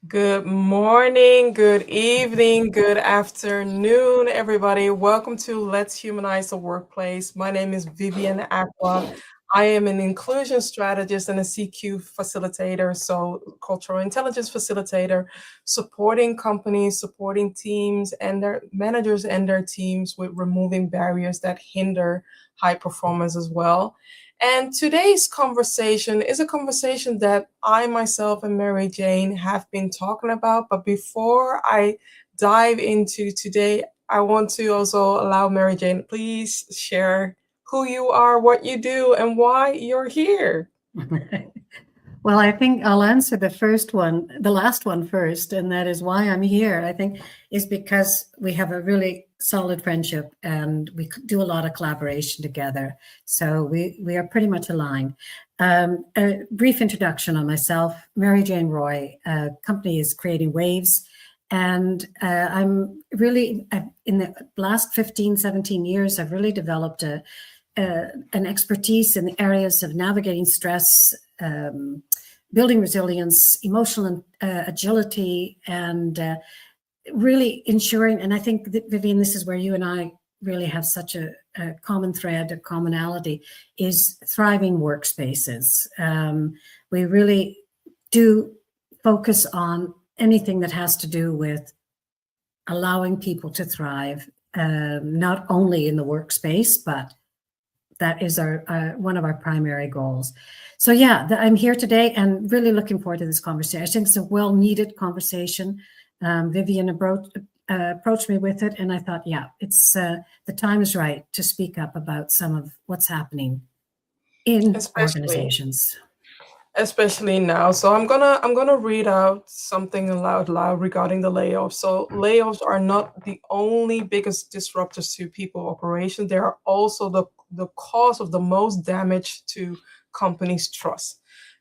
Good morning, good evening, good afternoon, everybody. Welcome to Let's Humanize the Workplace. My name is Vivian Acquah. I am an inclusion strategist and a CQ facilitator, so cultural intelligence facilitator, supporting companies, supporting teams and their managers and their teams with removing barriers that hinder high performance as well. And today's conversation is a conversation that I myself and Mary Jane have been talking about. But before I dive into today, I want to also allow Mary Jane, please share who you are, what you do, and why you're here. Well, I think I'll answer the last one first, and that is why I'm here. I think is because we have a really solid friendship and we do a lot of collaboration together. So we are pretty much aligned. A brief introduction on myself. Mary Jane Roy, company is creating waves. And I'm really, in the last 15, 17 years, I've really developed an expertise in the areas of navigating stress, building resilience, emotional agility, and really ensuring, and I think that, Vivian, this is where you and I really have such a common thread, a commonality, is thriving workspaces. We really do focus on anything that has to do with allowing people to thrive, not only in the workspace, but that is our one of our primary goals. So yeah, I'm here today and really looking forward to this conversation. I think it's a well-needed conversation. Vivian approached me with it, and I thought, yeah, it's the time is right to speak up about some of what's happening in Especially organizations. especially now. So I'm gonna read out something loud regarding the layoffs. So layoffs are not the only biggest disruptors to people operations. They are also the cause of the most damage to companies' trust.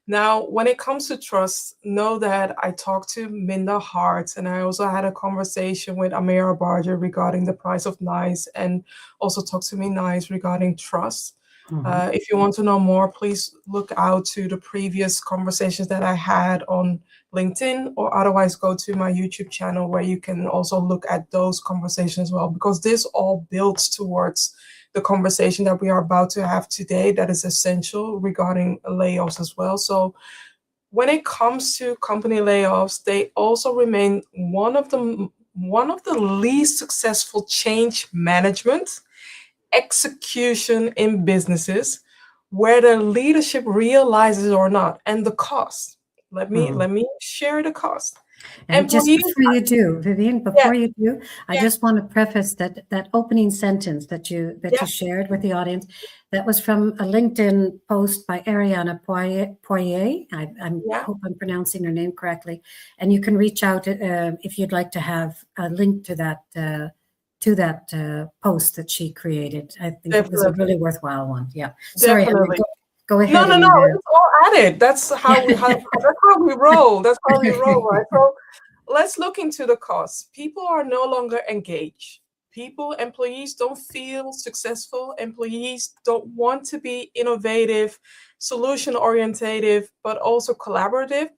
Now, when it comes to trust, know that I talked to Minda Hart and I also had a conversation with Amira Barger regarding the price of nice and also talked to me nice regarding trust. Mhm. If you want to know more, please look out to the previous conversations that I had on LinkedIn, or otherwise go to my YouTube channel where you can also look at those conversations as well, because this all builds towards the conversation that we are about to have today that is essential regarding layoffs as well. So when it comes to company layoffs, they also remain one of the least successful change management execution in businesses, whether leadership realizes or not, and the cost. Let me share the cost. And just Employees, before you do, Vivian, yeah, before you do, I yeah, just want to preface that opening sentence that yeah, you shared with the audience. That was from a LinkedIn post by Ariana Poirier. I yeah, hope I'm pronouncing her name correctly. And you can reach out if you'd like to have a link to that post that she created. I think it was a definitely, really worthwhile one. Yeah. Sorry, Emma, definitely. go No, ahead no, no. and It's all added. That's how we roll. That's how we roll, right? So let's look into the costs. People are no longer engaged. Employees don't feel successful. Employees don't want to be innovative, solution orientated, but also collaborative.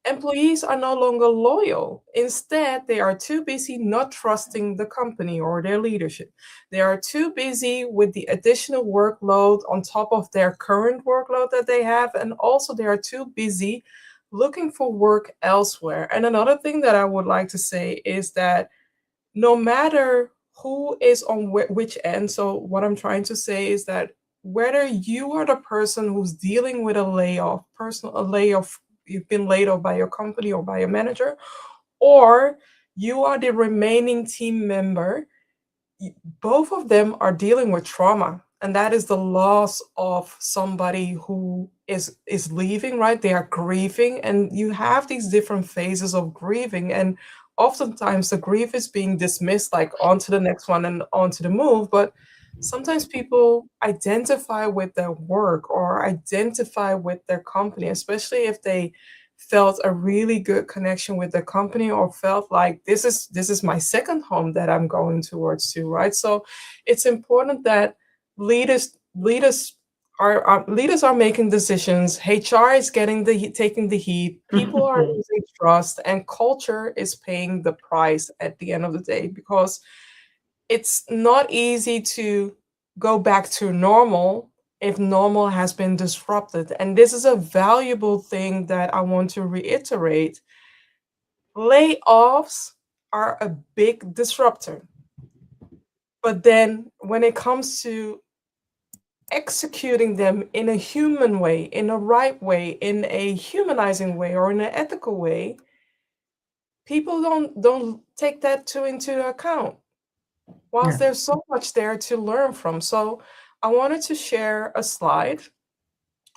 Employees are no longer loyal. Instead, they are too busy not trusting the company or their leadership. They are too busy with the additional workload on top of their current workload that they have. And also, they are too busy looking for work elsewhere. And another thing that I would like to say is that no matter who is on which end, so what I'm trying to say is that whether you are the person who's dealing with a layoff, you've been laid off by your company or by your manager, or you are the remaining team member, both of them are dealing with trauma, and that is the loss of somebody who is leaving, right? They are grieving, and you have these different phases of grieving, and oftentimes the grief is being dismissed, like on to the next one and on to the move. But sometimes people identify with their work or identify with their company, especially if they felt a really good connection with the company or felt like this is my second home that I'm going towards too, right? So it's important that leaders our leaders are making decisions. HR is taking the heat. People are losing trust, and culture is paying the price at the end of the day, because it's not easy to go back to normal if normal has been disrupted. And this is a valuable thing that I want to reiterate. Layoffs are a big disruptor. But then when it comes to executing them in a human way, in a right way, in a humanizing way, or in an ethical way, people don't take that into account. Whilst there's so much there to learn from. So I wanted to share a slide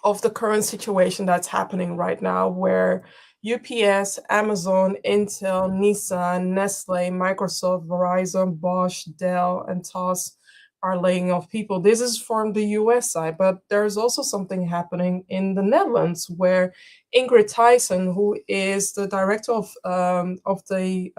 of the current situation that's happening right now, where UPS, Amazon, Intel, Nissan, Nestle, Microsoft, Verizon, Bosch, Dell, and TOS are laying off people. This is from the US side, but there's also something happening in the Netherlands, where Ingrid Thijssen, who is the director of the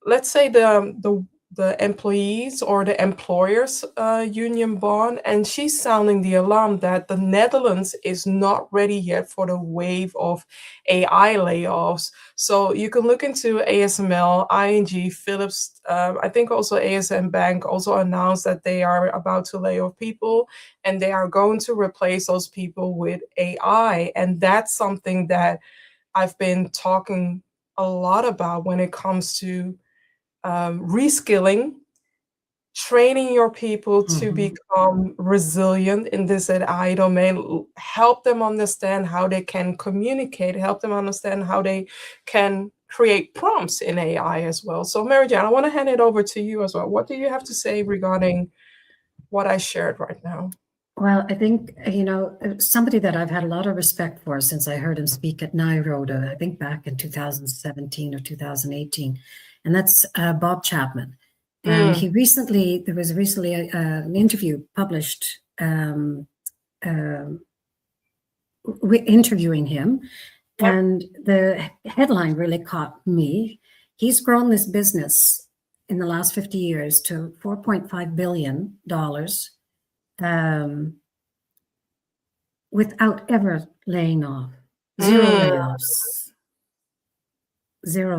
let's say the employees or the employers union bond, and she's sounding the alarm that the Netherlands is not ready yet for the wave of AI layoffs. So you can look into ASML, ING, Philips. I think also ASM Bank also announced that they are about to lay off people, and they are going to replace those people with AI. And that's something that I've been talking a lot about when it comes to reskilling, training your people to become resilient in this AI domain, help them understand how they can communicate, help them understand how they can create prompts in AI as well. So Mary Jane, I want to hand it over to you as well. What do you have to say regarding what I shared right now? Well, I think, somebody that I've had a lot of respect for since I heard him speak at Nairobi, I think back in 2017 or 2018, and that's Bob Chapman. And there was recently an interview published interviewing him. Yep. And the headline really caught me. He's grown this business in the last 50 years to $4.5 billion. Without ever laying off. Zero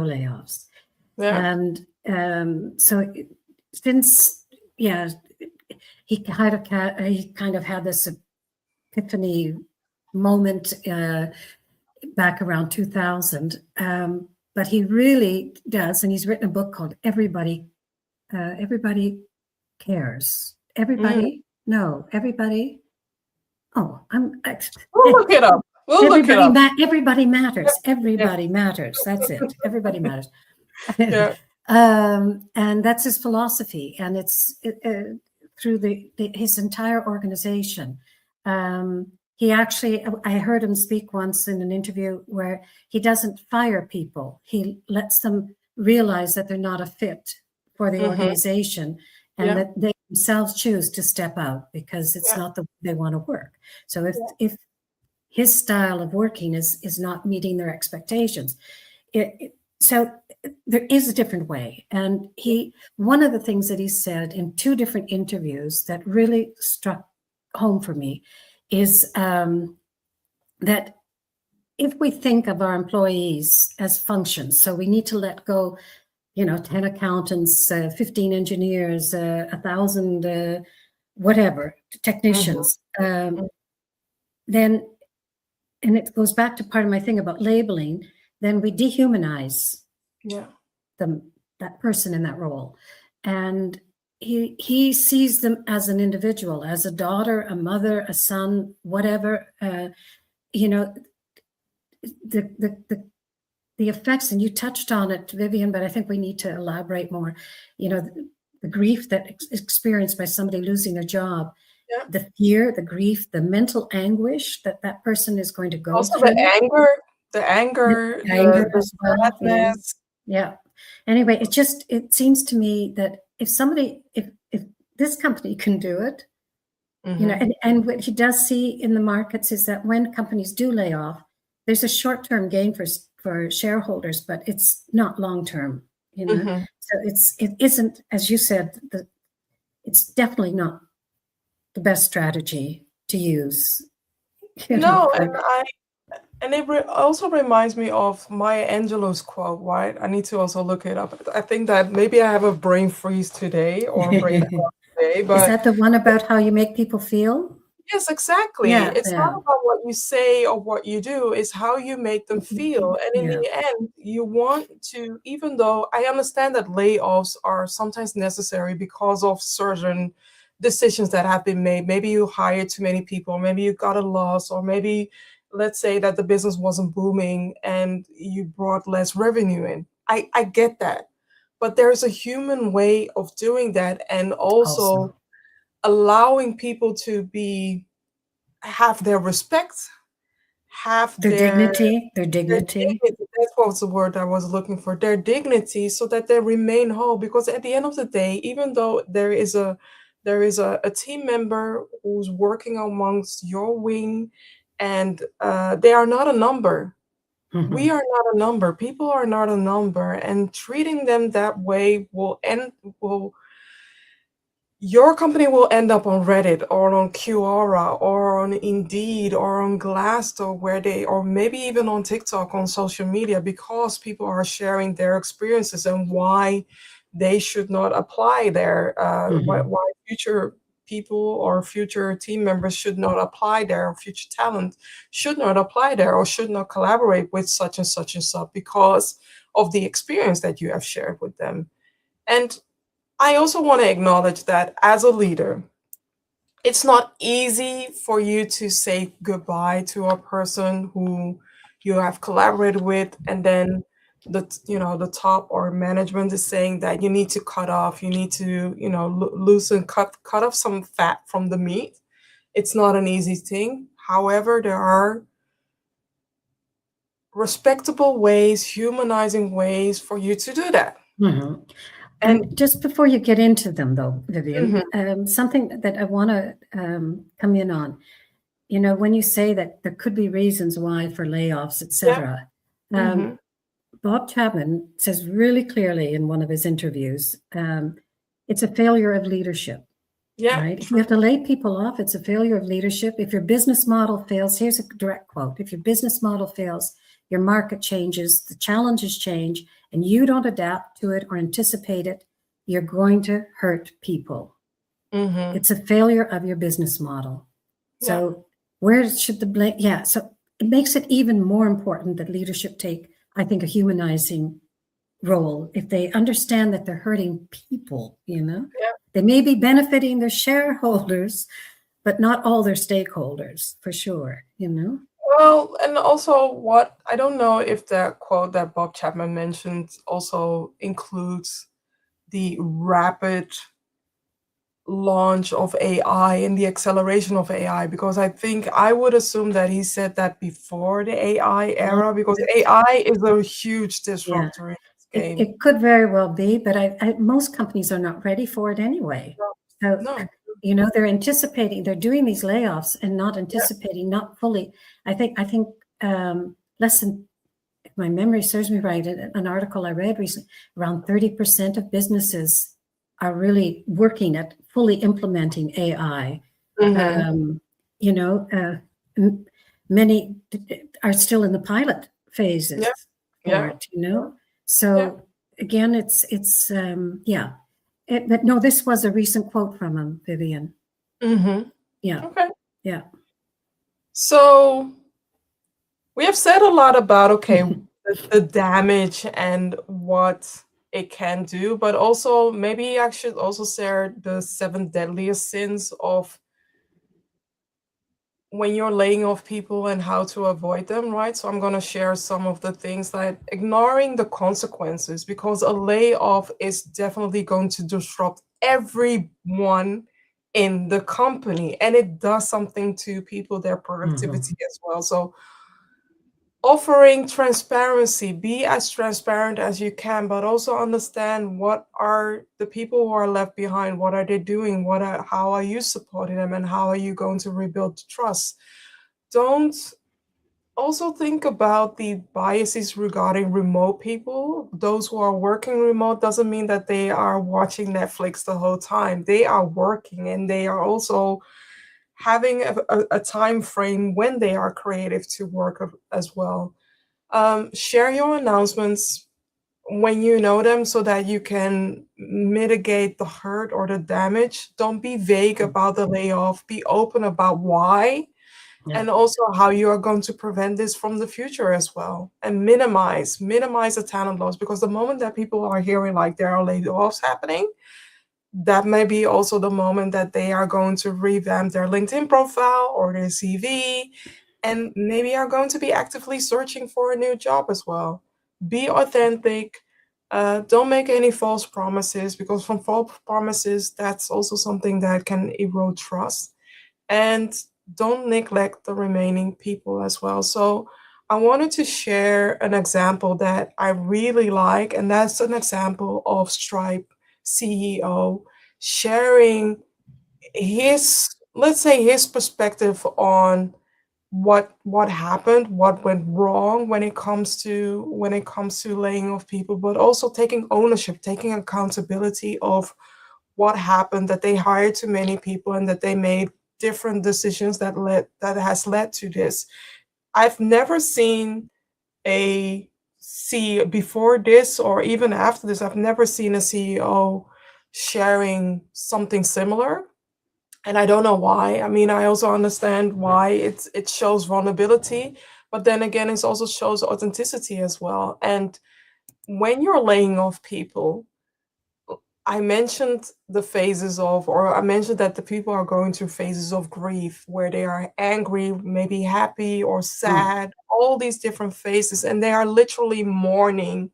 layoffs. Yeah. And so since, he kind of had this epiphany moment back around 2000. But he really does, and he's written a book called Everybody Cares. Everybody? No, everybody. Oh, we'll look it up. Everybody matters. Everybody matters. That's it. Everybody matters. Yeah. And that's his philosophy, and it's through his entire organization. He actually, I heard him speak once in an interview where he doesn't fire people. He lets them realize that they're not a fit for the organization, and that they themselves choose to step out because it's not the way they want to work. So if his style of working is not meeting their expectations, so there is a different way. And one of the things that he said in 2 different interviews that really struck home for me is that if we think of our employees as functions, so we need to let go, 10 accountants, 15 engineers, 1,000, whatever, technicians, then, and it goes back to part of my thing about labeling, then we dehumanize that person in that role. And he sees them as an individual, as a daughter, a mother, a son, whatever, the effects, and you touched on it, Vivian, but I think we need to elaborate more. The grief that is experienced by somebody losing their job, the fear, the grief, the mental anguish that person is going to go also through. The anger, as well. Yeah. Anyway, it seems to me that if this company can do it, and what he does see in the markets is that when companies do lay off, there's a short-term gain for shareholders, but it's not long-term, So it isn't, as you said, it's definitely not the best strategy to use. No, For, and it also reminds me of Maya Angelou's quote, right? I need to also look it up. I think that maybe I have a brain freeze today or a brain fog today, is but that the one about how you make people feel? yes, exactly. Yeah, It's not yeah, about what you say or what you do, it's how you make them feel. And in yeah. the end, you want to, even though I understand that layoffs are sometimes necessary because of certain decisions that have been made. Maybe you hired too many people, maybe you got a loss, or maybe let's say that the business wasn't booming and you brought less revenue in. I get that. But there's a human way of doing that, and also Also, allowing people to have their respect, have their their dignity. dignity. That's what was the word I was looking for. Their dignity, so that they remain whole. Because at the end of the day, even though there is a team member who's working amongst your wing, and they are not a number. We Mhm. are not a number. People are not a number, and treating them that way will your company will end up on Reddit or on Quora or on Indeed or on Glassdoor, or maybe even on TikTok, on social media, because people are sharing their experiences and why they should not apply there, Mhm. why future people or future team members should not apply there, or future talent should not apply there, or should not collaborate with such and such and such because of the experience that you have shared with them. And I also want to acknowledge that as a leader, it's not easy for you to say goodbye to a person who you have collaborated with, and then the top or management is saying that you need to cut off, you need to loosen, cut off some fat from the meat. It's not an easy thing. However, there are respectable ways, humanizing ways for you to do that. Mhm. And And just before you get into them, though, Vivian, mhm, something that I want to come in on, when you say that there could be reasons why for layoffs, yeah, etc. hmm, Bob Chapman says really clearly in one of his interviews, it's a failure of leadership, yeah, right? If you true. have to lay people off, it's a failure of leadership. If your business model fails, here's a direct quote: if your business model fails, your market changes, the challenges change, and you don't adapt to it or anticipate it, you're going to hurt people. Hmm. It's a failure of your business model. Yeah. So where should the blame? Yeah. So it makes it even more important that leadership take, I think, a humanizing role. If they understand that they're hurting people, Yeah. they may be benefiting their shareholders, but not all their stakeholders, for sure. Well, and also what I don't know if that quote that Bob Chapman mentioned also includes the rapid launch of AI and the acceleration of AI, because I think I would assume that he said that before the AI Well, era, because AI is a huge yeah, disruptor in this it, game. it could very well be, but most companies are not ready for it anyway. So, No. they're anticipating, they're doing these layoffs and not anticipating, not fully. I think less than, if my memory serves me right, an article I read recently, around 30% of businesses are really working at fully implementing AI. Hmm. Um, you know, many are still in the pilot Yeah. phases for Yeah. it. Yeah. So again, it's yeah. But no, this was a recent quote from him, Vivian. Hmm. Yeah, Okay. yeah. So we have said a lot about, okay, the damage and what it can do, but also maybe I should also share the seven deadliest sins of when you're laying off people and how to avoid them, right? So I'm going to share some of the things, like ignoring the consequences, because a layoff is definitely going to disrupt everyone in the company, and it does something to people, their productivity Mhm. as well. So offering transparency, be as transparent as you can, but also understand what are the people who are left behind, what are they doing, how are you supporting them, and how are you going to rebuild trust. Don't Also think about the biases regarding remote people. Those who are working remote doesn't mean that they are watching Netflix the whole time. They are working, and they are also having a time frame when they are creative to work as well. Share your announcements when you know them so that you can mitigate the hurt or the damage. Don't be vague about the layoff. Be open about why and also how you are going to prevent this from the future as well. And minimize the talent loss, because the moment that people are hearing like there are layoffs happening, that may be also the moment that they are going to revamp their LinkedIn profile or their CV, and maybe are going to be actively searching for a new job as well. Be authentic. Don't make any false promises, because from false promises, that's also something that can erode trust. And don't neglect the remaining people as well. So I wanted to share an example that I really like, and that's an example of Stripe CEO sharing his, let's say, his perspective on what happened, what went wrong when it comes to laying off people, but also taking ownership, taking accountability of what happened, that they hired too many people and that they made different decisions that has led to this. I've never seen a CEO before this or even after this. I've never seen a CEO sharing something similar, and I don't know why. I mean, I also understand why it shows vulnerability, but then again, it also shows authenticity as well. And when you're laying off people, I mentioned the phases of, or I mentioned that the people are going through phases of grief where they are angry, maybe happy or sad, all these different phases, and they are literally mourning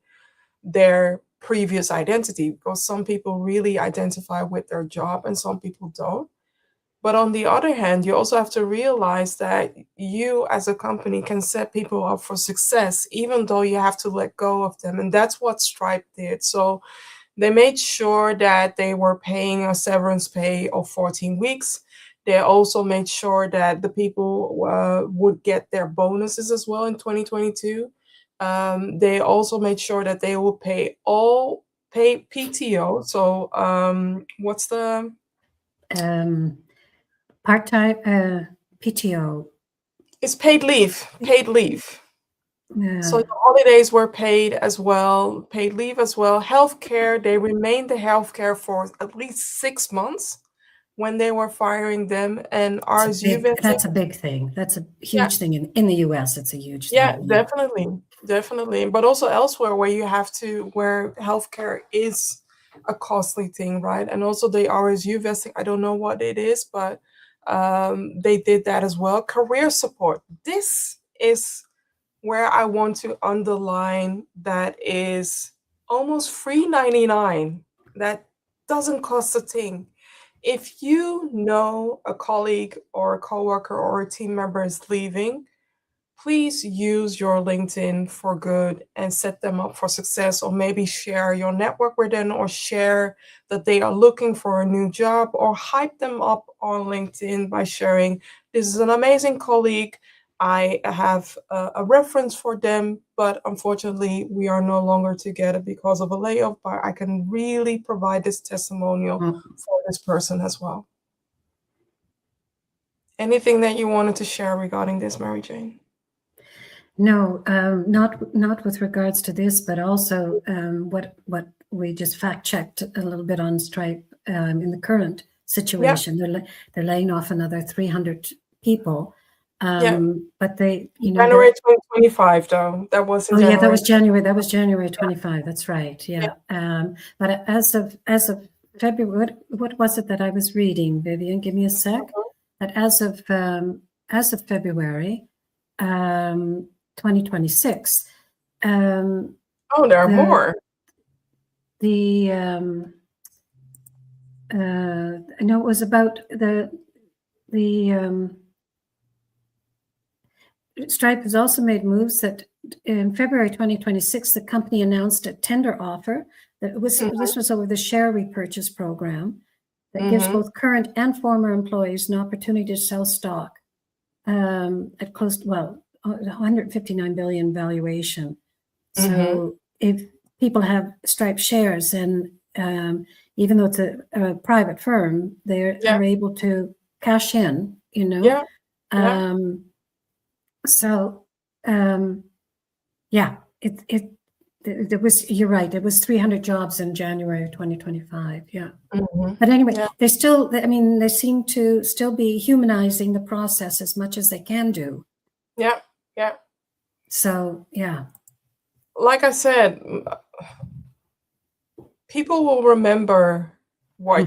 their previous identity, because some people really identify with their job and some people don't. But on the other hand, you also have to realize that you as a company can set people up for success, even though you have to let go of them. And that's what Stripe did. So they made sure that they were paying a severance pay of 14 weeks. They also made sure that the people would get their bonuses as well in 2022. They also made sure that they will pay all pay PTO. So what's the Part-time PTO. It's paid leave. Paid leave. Yeah. So the holidays were paid as well, paid leave as well. Healthcare, they remained the healthcare for at least 6 months when they were firing them. And RSU vesting. That's a big thing. That's a Yeah, huge thing. In the US, it's a huge yeah, thing. definitely. But also elsewhere where where healthcare is a costly thing, right? And also the RSU vesting, I don't know what it is, but they did that as well. Career support. This is where I want to underline that is almost free 99. That doesn't cost a thing. If you know a colleague or a coworker or a team member is leaving, please use your LinkedIn for good and set them up for success, or maybe share your network with them, or share that they are looking for a new job, or hype them up on LinkedIn by sharing, this is an amazing colleague. I have a reference for them, but unfortunately we are no longer together because of a layoff, but I can really provide this testimonial for this person as well. Anything that you wanted to share regarding this, Mary Jane? No, not with regards to this, but also what we just fact checked a little bit on Stripe in the current situation. Yeah. They're laying off another 300 people. Yeah. But they, January 2025, though. That was in January. Yeah, that was January 25. That's right. Yeah. But as of February, what was it that I was reading, Vivian? Give me a sec. That as of February 2026. There are more. I know it was about the Stripe has also made moves that in February 2026, the company announced a tender offer that this was over the share repurchase program that gives both current and former employees an opportunity to sell stock at close to, 159 billion valuation. So if people have Stripe shares, and even though it's a private firm, they are able to cash in you know. Yeah. Yeah. So yeah, it was, you're right, it was 300 jobs in January of 2025. Yeah. Mhm. But anyway, Yeah. they're still, I mean, they seem to still be humanizing the process as much as they can do. Yeah. Yeah. So yeah. Like I said, people will remember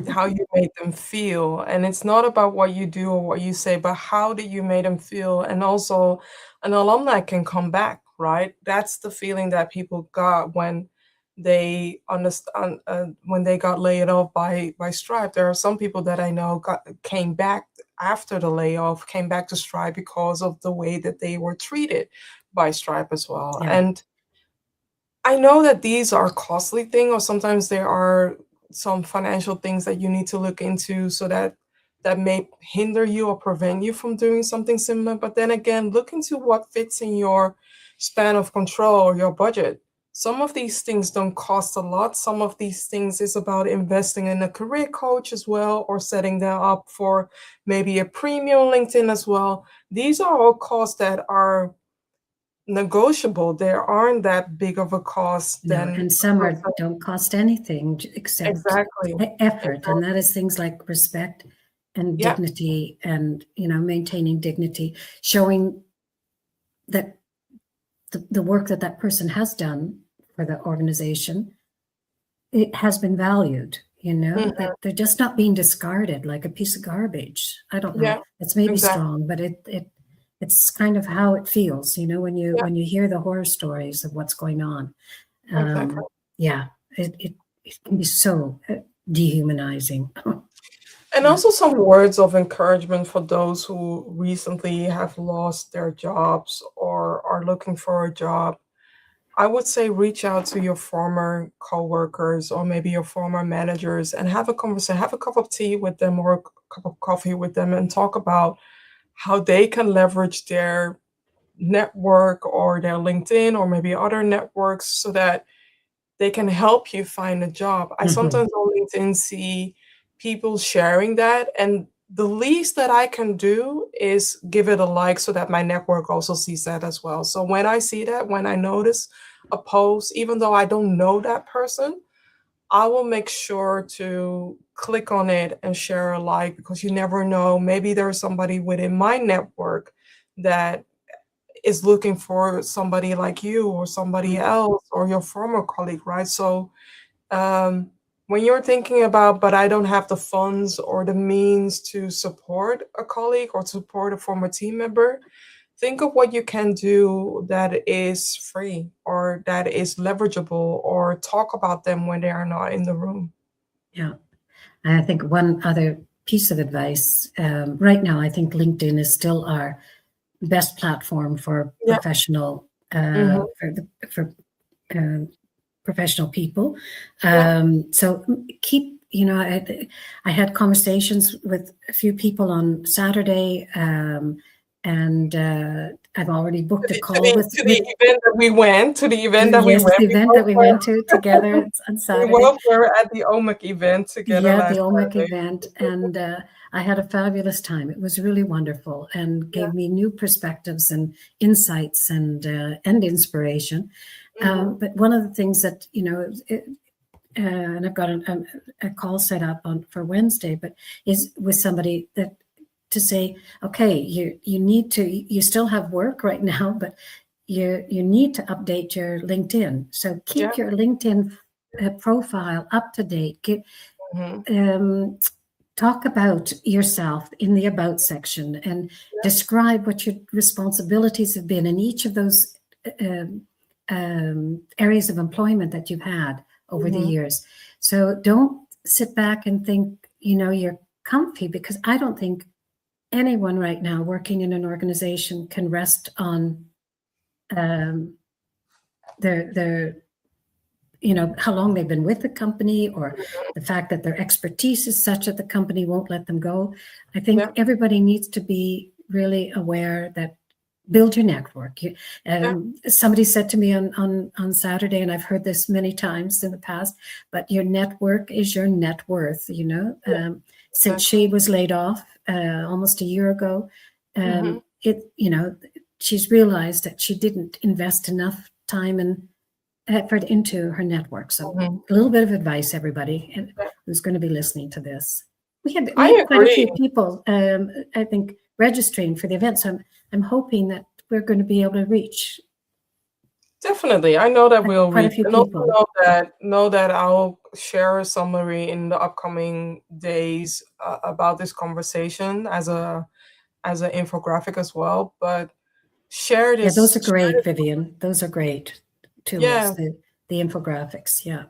how you made them feel, and it's not about what you do or what you say, but how did you make them feel. And also, an alumni can come back, right? That's the feeling that people got when they understand, when they got laid off by Stripe. There are some people that I know came back after the layoff, came back to Stripe because of the way that they were treated by Stripe as well. Yeah. And I know that these are costly things, or sometimes there are some financial things that you need to look into, so that may hinder you or prevent you from doing something similar. But then again, look into what fits in your span of control or your budget. Some of these things don't cost a lot. Some of these things is about investing in a career coach as well, or setting them up for maybe a premium LinkedIn as well. These are all costs that are negotiable. There aren't that big of a cost No, than and some don't cost anything except exactly. effort, and that is things like respect and Yeah. dignity, and maintaining dignity, showing that the work that person has done for the organization, it has been valued. Mhm. That they're just not being discarded like a piece of garbage. I don't know. Yeah, It's maybe exactly. strong, but it's kind of how it feels, when you Yeah, hear the horror stories of what's going on. exactly. Yeah, it can be so dehumanizing. And also some words of encouragement for those who recently have lost their jobs or are looking for a job. I would say reach out to your former coworkers or maybe your former managers and have a conversation, have a cup of tea with them or a cup of coffee with them, and talk about how they can leverage their network or their LinkedIn or maybe other networks so that they can help you find a job. I Mhm. sometimes on LinkedIn see people sharing that, and the least that I can do is give it a like so that my network also sees that as well. So when I see that, when I notice a post, even though I don't know that person, I will make sure to click on it and share a like, because you never know. Maybe there's somebody within my network that is looking for somebody like you or somebody else or your former colleague, right? So when you're thinking about, but I don't have the funds or the means to support a colleague or support a former team member, think of what you can do that is free or that is leverageable, or talk about them when they are not in the room. Yeah. I think one other piece of advice, right now, I think LinkedIn is still our best platform for Yeah. professional, Mhm. for professional people. Yeah. So keep, I had conversations with a few people on Saturday, and I've already booked a call with To the event that we went, to the event that we yes, went. the event that we went to together on We Saturday. both were at the OMIC event together Yeah, the last OMIC Saturday. event, and I had a fabulous time. It was really wonderful and Yeah. gave me new perspectives and insights and inspiration. Mhm. But one of the things that and I've got a call set up for Wednesday, but is with somebody that to say, okay, you still have work right now, but you need to update your LinkedIn. So Yeah. keep your LinkedIn profile up to date. Mhm. Talk about yourself in the about section and Yeah. describe what your responsibilities have been in each of those areas of employment that you've had over the Mhm. years. So don't sit back and think, you're comfy, because I don't think anyone right now working in an organization can rest on their how long they've been with the company, or the fact that their expertise is such that the company won't let them go. I think Yeah. everybody needs to be really aware that build your network. Yeah. Somebody said to me on Saturday, and I've heard this many times in the past, but your network is your net worth. Yeah. since she was laid off almost a year ago. She's realized that she didn't invest enough time and effort into her network. So a little bit of advice, everybody who's going to be listening to this. We had quite a few people, I think, registering for the event. So I'm hoping that we're going to be able to reach. Definitely, I know that we'll quite reach. a few And also people. know that I'll share a summary in the upcoming days about this conversation as an infographic as well. But share this. Yeah, those are great, Vivian. Those are great tools. Yeah. The infographics. Yeah.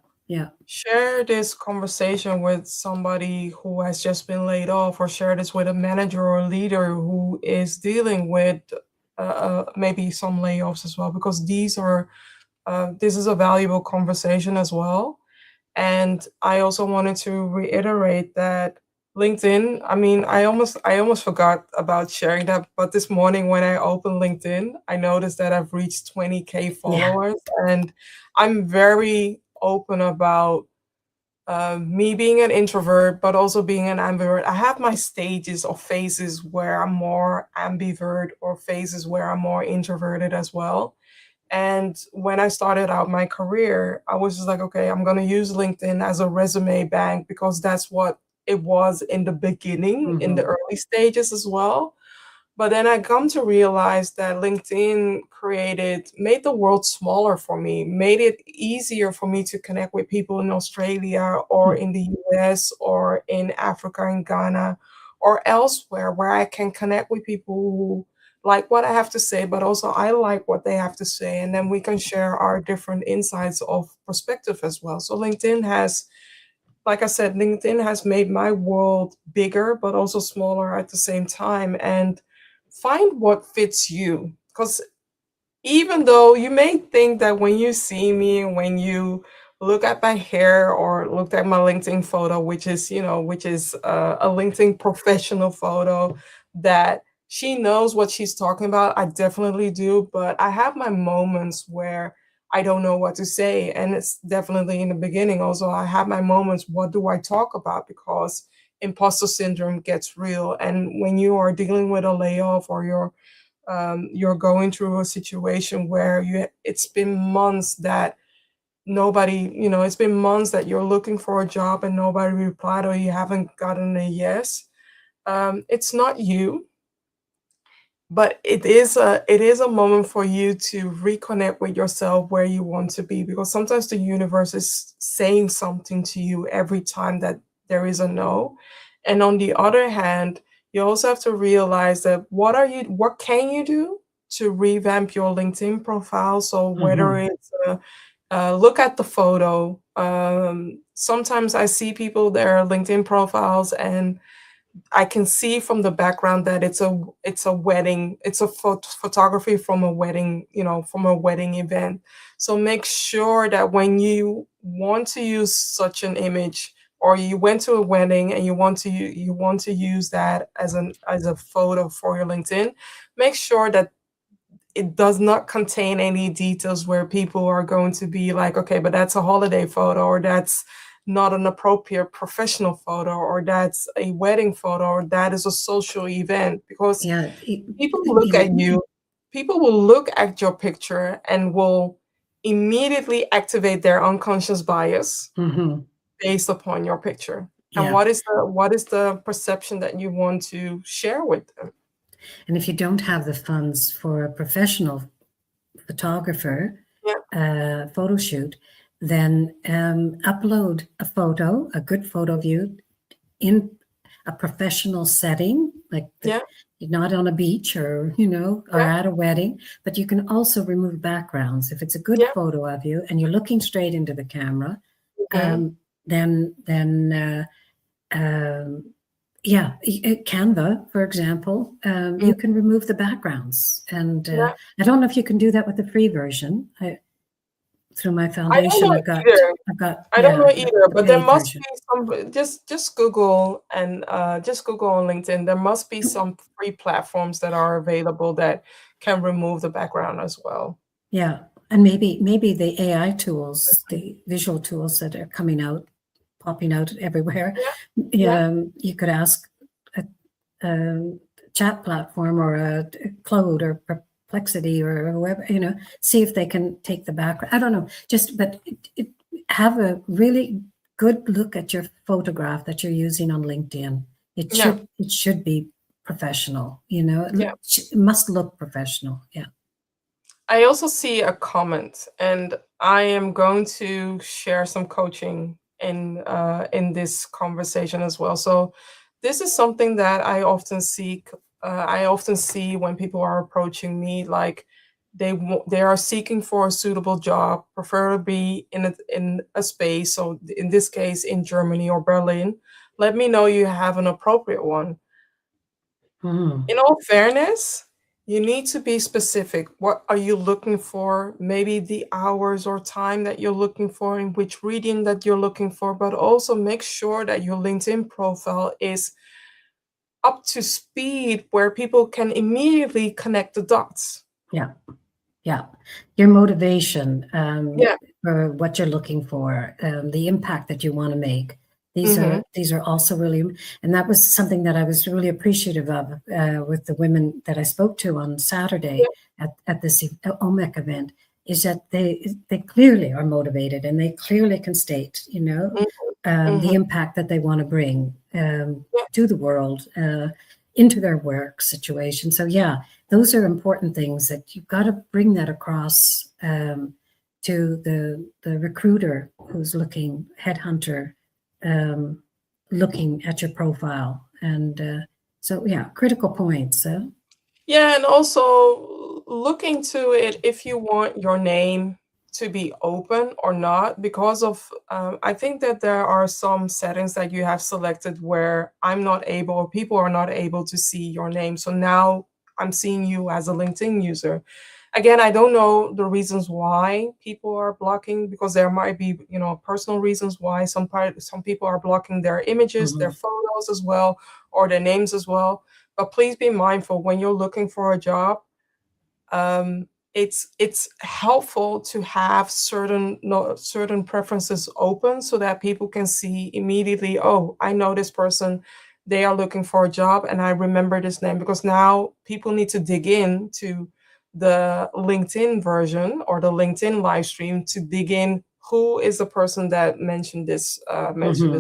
Share this conversation with somebody who has just been laid off, or share this with a manager or leader who is dealing with maybe some layoffs as well, because this is a valuable conversation as well. And I also wanted to reiterate that LinkedIn, I mean, I almost forgot about sharing that, but this morning when I opened LinkedIn, I noticed that I've reached 20K followers. And I'm very open about me being an introvert, but also being an ambivert. I have my stages or phases where I'm more ambivert, or phases where I'm more introverted as well. And when I started out my career, I was just like, okay, I'm going to use LinkedIn as a resume bank, because that's what it was in the beginning, in the early stages as well. But then I come to realize that LinkedIn made the world smaller for me, made it easier for me to connect with people in Australia or in the US or in Africa and Ghana or elsewhere, where I can connect with people who like what I have to say, but also I like what they have to say. And then we can share our different insights of perspective as well. So LinkedIn has, like I said, LinkedIn has made my world bigger, but also smaller at the same time. And find what fits you. Because even though you may think that when you see me, when you look at my hair or look at my LinkedIn photo, which is a LinkedIn professional photo, that she knows what she's talking about. I definitely do, but I have my moments where I don't know what to say. And it's definitely in the beginning also, I have my moments, what do I talk about? Because imposter syndrome gets real. And when you are dealing with a layoff, or you're going through a situation where it's been months that it's been months that you're looking for a job and nobody replied, or you haven't gotten a yes. It's not you, but it is a moment for you to reconnect with yourself, where you want to be, because sometimes the universe is saying something to you every time that there is a no. And on the other hand, you also have to realize that what can you do to revamp your LinkedIn profile? So whether it's look at the photo. Sometimes I see people, their LinkedIn profiles, and I can see from the background that it's a wedding, it's a photography from a wedding, from a wedding event. So make sure that when you want to use such an image, or you went to a wedding and you want to use that as a photo for your LinkedIn, make sure that it does not contain any details where people are going to be like, okay, but that's a holiday photo, or that's not an appropriate professional photo, or that's a wedding photo, or that is a social event. Because people look at you, people will look at your picture and will immediately activate their unconscious bias based upon your picture. And what is the perception that you want to share with them? And if you don't have the funds for a professional photographer, photo shoot, then upload a good photo of you in a professional setting, like not on a beach or at a wedding, but you can also remove backgrounds. If it's a good photo of you and you're looking straight into the camera, then Canva, for example, you can remove the backgrounds. And I don't know if you can do that with the free version. Through my foundation, I don't know either, but there must be some. Just Google and just Google on LinkedIn. There must be some free platforms that are available that can remove the background as well. Yeah, and maybe the AI tools, the visual tools that are coming out, popping out everywhere. Yeah. You could ask a chat platform or a Claude or Perplexity or whoever, see if they can take the background. I don't know, but have a really good look at your photograph that you're using on LinkedIn. It should be professional, it must look professional. Yeah. I also see a comment, and I am going to share some coaching in this conversation as well. So this is something that I often seek. I often see when people are approaching me, like they are seeking for a suitable job, preferably in a space. So in this case, in Germany or Berlin. Let me know you have an appropriate one. In all fairness, you need to be specific. What are you looking for? Maybe the hours or time that you're looking for, in which reading that you're looking for, but also make sure that your LinkedIn profile is up to speed where people can immediately connect the dots. Yeah. Yeah. Your motivation Yeah. for what you're looking for, the impact that you want to make. These are also really, and that was something that I was really appreciative of with the women that I spoke to on Saturday at this OMEC event, is that they clearly are motivated and they clearly can state, the impact that they want to bring to the world, into their work situation. So yeah, those are important things that you've got to bring that across to the recruiter who's looking, headhunter, looking at your profile. And so, yeah, critical points. Yeah, and also look into it if you want your name to be open or not, because of I think that there are some settings that you have selected where I'm not able, or people are not able to see your name. So now I'm seeing you as a LinkedIn user. Again, I don't know the reasons why people are blocking, because there might be, personal reasons why some people are blocking their images, their photos as well, or their names as well. But please be mindful when you're looking for a job. It's helpful to have certain preferences open so that people can see immediately, oh, I know this person, they are looking for a job, and I remember this name, because now people need to dig in to the LinkedIn version or the LinkedIn live stream to dig in who is the person that mentioned this. So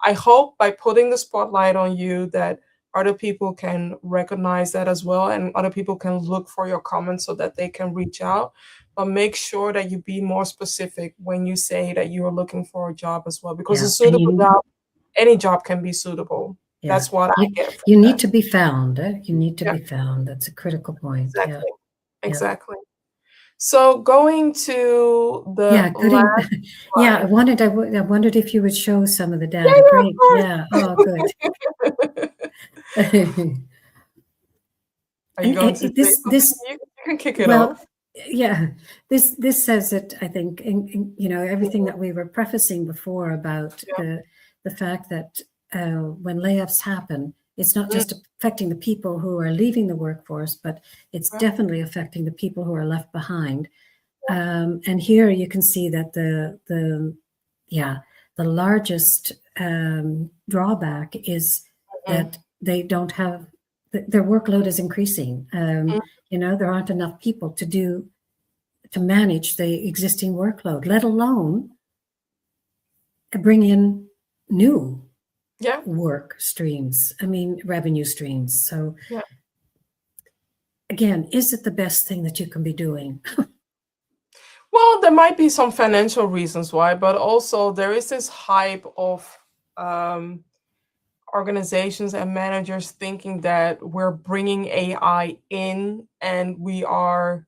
I hope by putting the spotlight on you that other people can recognize that as well, and other people can look for your comments so that they can reach out. But make sure that you be more specific when you say that you are looking for a job as well, because a suitable job, any job can be suitable. Yeah. That's what I get from you need that. to be found. You need to be found. That's a critical point. Exactly. So going to the last I wondered if you would show some of the data. Great. Yeah. Oh, good. Are you going to say something? You can kick it off. Yeah, this says it, I think, everything that we were prefacing before about the fact that when layoffs happen, it's not just affecting the people who are leaving the workforce, but it's definitely affecting the people who are left behind. And here you can see that the largest drawback is that they don't have, their workload is increasing. There aren't enough people to manage the existing workload, let alone bring in new work streams. Revenue streams. So again, is it the best thing that you can be doing? Well, there might be some financial reasons why, but also there is this hype of organizations and managers thinking that we're bringing AI in and we are,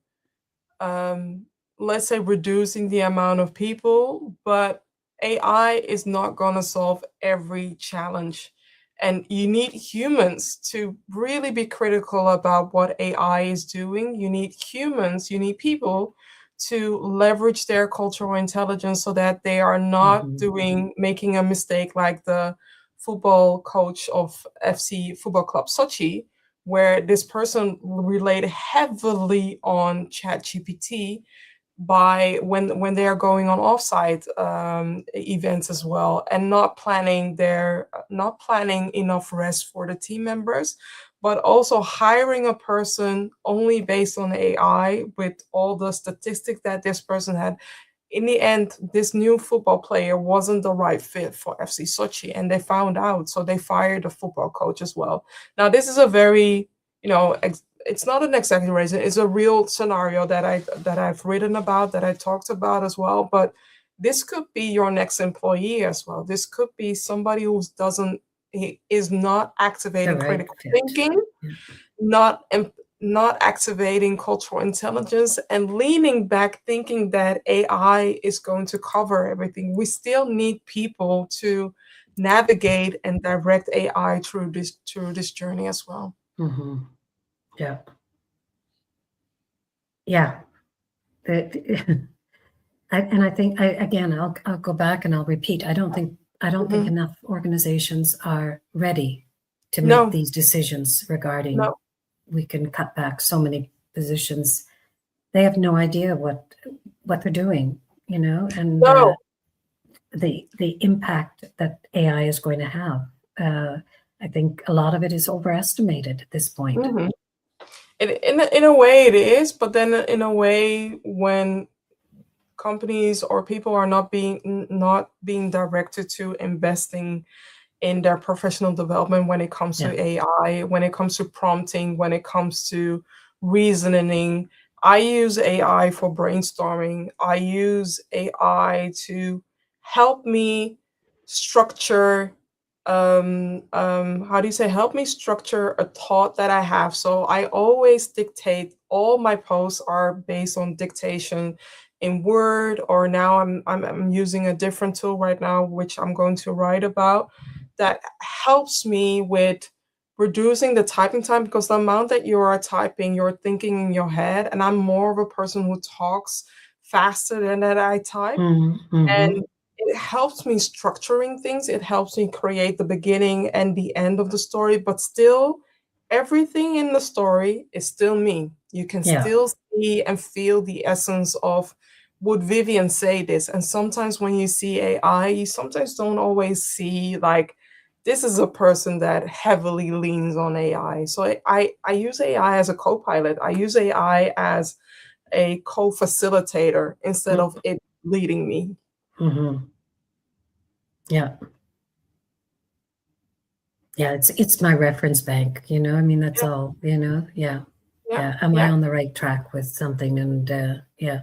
let's say, reducing the amount of people, but AI is not going to solve every challenge. And you need humans to really be critical about what AI is doing. You need humans, you need people to leverage their cultural intelligence so that they are not making a mistake like the football coach of FC Football Club Sochi, where this person relied heavily on ChatGPT by when they are going on offsite events as well, and not planning enough rest for the team members, but also hiring a person only based on AI with all the statistics that this person had. In the end, this new football player wasn't the right fit for FC Sochi, and they found out, so they fired the football coach as well. Now, this is a very, it's not an exaggeration, it's a real scenario that I've written about, that I talked about as well. But this could be your next employee as well. This could be somebody who he is not activating critical thinking, not activating cultural intelligence, and leaning back thinking that AI is going to cover everything. We still need people to navigate and direct AI through this journey as well. Mm-hmm. Yeah. Yeah. And I think I'll go back and I'll repeat. I don't think enough organizations are ready to make these decisions regarding we can cut back so many positions. They have no idea what they're doing, and the impact that AI is going to have. I think a lot of it is overestimated at this point. Mm-hmm. In a way it is, but then in a way, when companies or people are not being directed to investing in their professional development when it comes to AI, when it comes to prompting, when it comes to reasoning. I use AI for brainstorming. I use AI to help me structure help me structure a thought that I have. So I always dictate. All my posts are based on dictation in Word, or now I'm using a different tool right now, which I'm going to write about, that helps me with reducing the typing time, because the amount that you are typing, you're thinking in your head, and I'm more of a person who talks faster than that I type. Mm-hmm. And it helps me structuring things. It helps me create the beginning and the end of the story, but still everything in the story is still me. You can still see and feel the essence of, would Vivian say this? And sometimes when you see AI, you sometimes don't always see, like, this is a person that heavily leans on AI. So I use AI as a co-pilot. I use AI as a co-facilitator instead of it leading me. Mm-hmm. Yeah. Yeah, it's my reference bank, I mean, that's all, Yeah. Am I on the right track with something? And yeah.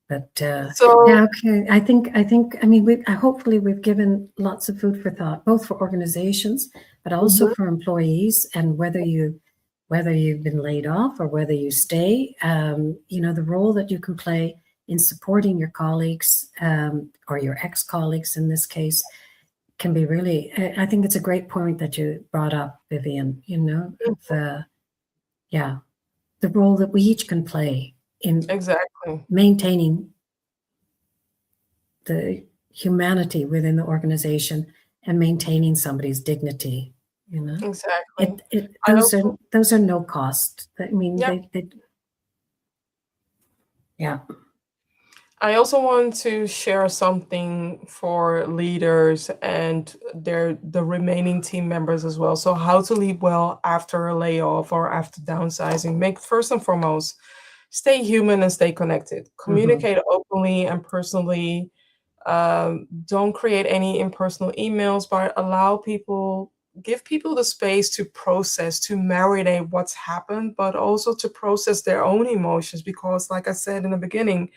But okay. I think, I mean, hopefully we've given lots of food for thought, both for organizations, but also for employees, and whether you've been laid off or whether you stay, the role that you can play in supporting your colleagues, or your ex-colleagues in this case, can be really, I think it's a great point that you brought up, Vivian, of, the role that we each can play in maintaining the humanity within the organization and maintaining somebody's dignity, Exactly. Those are no cost. I mean, I also want to share something for leaders and the remaining team members as well. So how to lead well after a layoff or after downsizing. First and foremost, stay human and stay connected. Communicate openly and personally. Don't create any impersonal emails, but give people the space to process, to marinate what's happened, but also to process their own emotions. Because like I said in the beginning,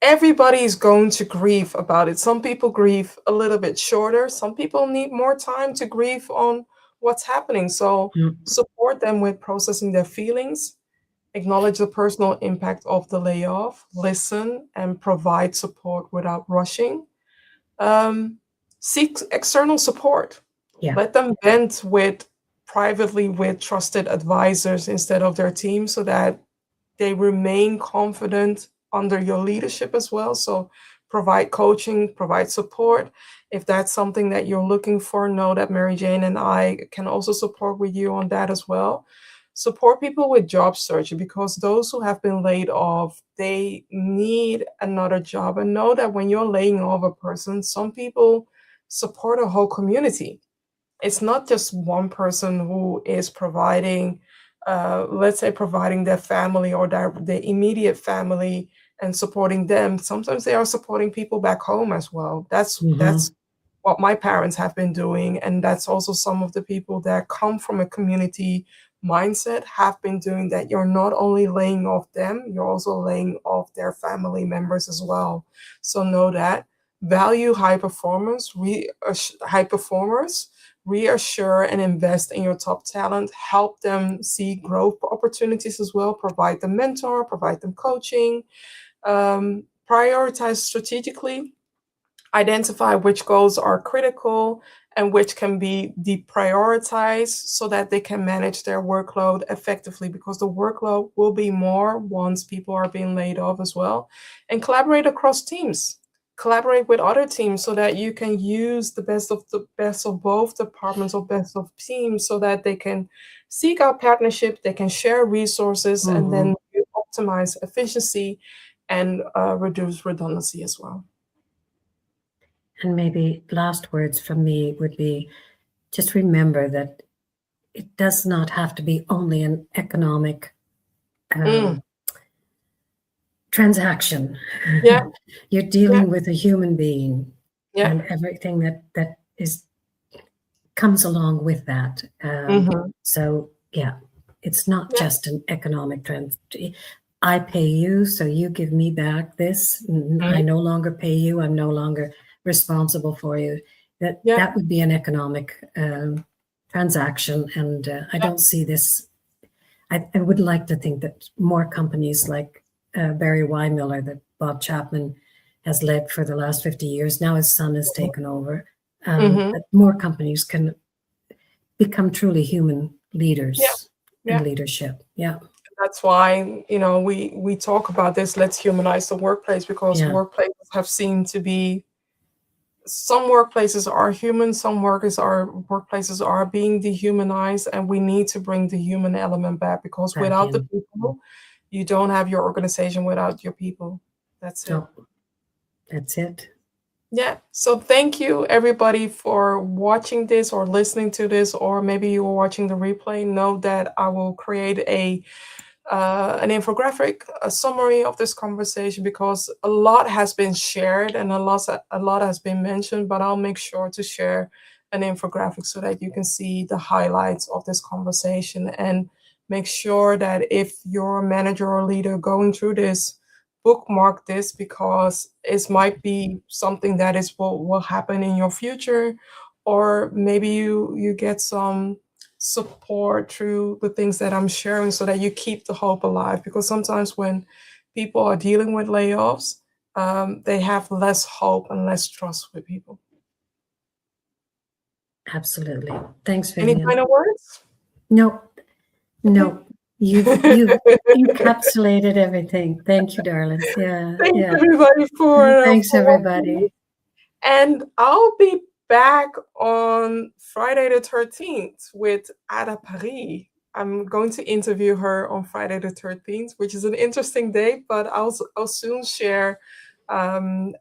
everybody is going to grieve about it. Some people grieve a little bit shorter. Some people need more time to grieve on what's happening. So support them with processing their feelings, acknowledge the personal impact of the layoff, listen, and provide support without rushing. Seek external support. Let them vent privately with trusted advisors instead of their team, so that they remain confident under your leadership as well. So provide coaching, provide support. If that's something that you're looking for, know that Mary Jane and I can also support with you on that as well. Support people with job search, because those who have been laid off, they need another job. And know that when you're laying off a person, some people support a whole community. It's not just one person who is providing, let's say, providing their family or their immediate family and supporting them. Sometimes they are supporting people back home as well. That's what my parents have been doing, and that's also some of the people that come from a community mindset have been doing that. You're not only laying off them, you're also laying off their family members as well. So know that. Value high performance, high performers, reassure and invest in your top talent, help them see growth opportunities as well, provide them mentor, provide them coaching, prioritize strategically, identify which goals are critical and which can be deprioritized so that they can manage their workload effectively, because the workload will be more once people are being laid off as well. And collaborate across teams. Collaborate with other teams so that you can use the best of both departments or best of teams, so that they can seek out partnership, they can share resources, and then you optimize efficiency and reduce redundancy as well. And maybe last words from me would be, just remember that it does not have to be only an economic transaction. Yeah. You're dealing with a human being, Yeah. and everything that comes along with that. So yeah, it's not just an economic trend. I pay you, so you give me back this. I no longer pay you. I'm no longer responsible for you. That would be an economic transaction, and I don't see this. I would like to think that more companies like Barry Miller, that Bob Chapman has led for the last 50 years, now his son has taken over, that more companies can become truly human leaders in leadership. Yeah. That's why, we talk about this, let's humanize the workplace, because workplaces have seemed to be, some workplaces are human, some workplaces are being dehumanized, and we need to bring the human element back, because without the people, you don't have your organization without your people. That's it. That's it. Yeah. So thank you, everybody, for watching this or listening to this, or maybe you were watching the replay. Know that I will create an infographic, a summary of this conversation, because a lot has been shared and a lot has been mentioned, but I'll make sure to share an infographic so that you can see the highlights of this conversation, and make sure that if you're a manager or leader going through this, bookmark this, because it might be something that is what will happen in your future, or maybe you get some support through the things that I'm sharing, so that you keep the hope alive. Because sometimes when people are dealing with layoffs, they have less hope and less trust with people. Absolutely. Thanks, Vivian. Any final words? No. You've encapsulated everything. Thank you, darling. Yeah. Thanks everybody for thanks everybody. And I'll be back on Friday the 13th with Ada Paris. I'm going to interview her on Friday the 13th, which is an interesting day, but I'll soon share the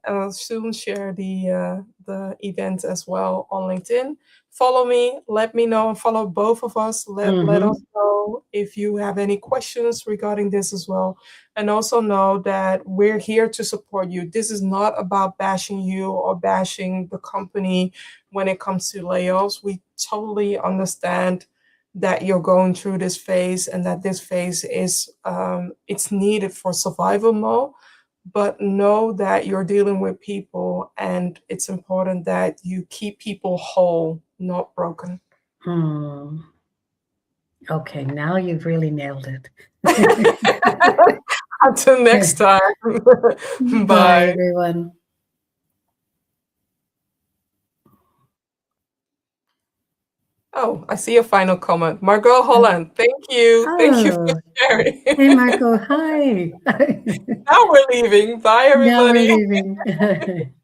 event as well on LinkedIn. Follow me, let me know, and follow both of us. Let us know if you have any questions regarding this as well. And also know that we're here to support you. This is not about bashing you or bashing the company when it comes to layoffs. We totally understand that you're going through this phase, and that this phase is it's needed for survival mode. But know that you're dealing with people, and it's important that you keep people whole, not broken. Okay, now you've really nailed it. Until next time. Bye, everyone. Oh, I see a final comment. Margot Holland, thank you. Oh. Thank you for sharing. Hey, Margot, hi. Now we're leaving. Bye, everybody. Now we're leaving.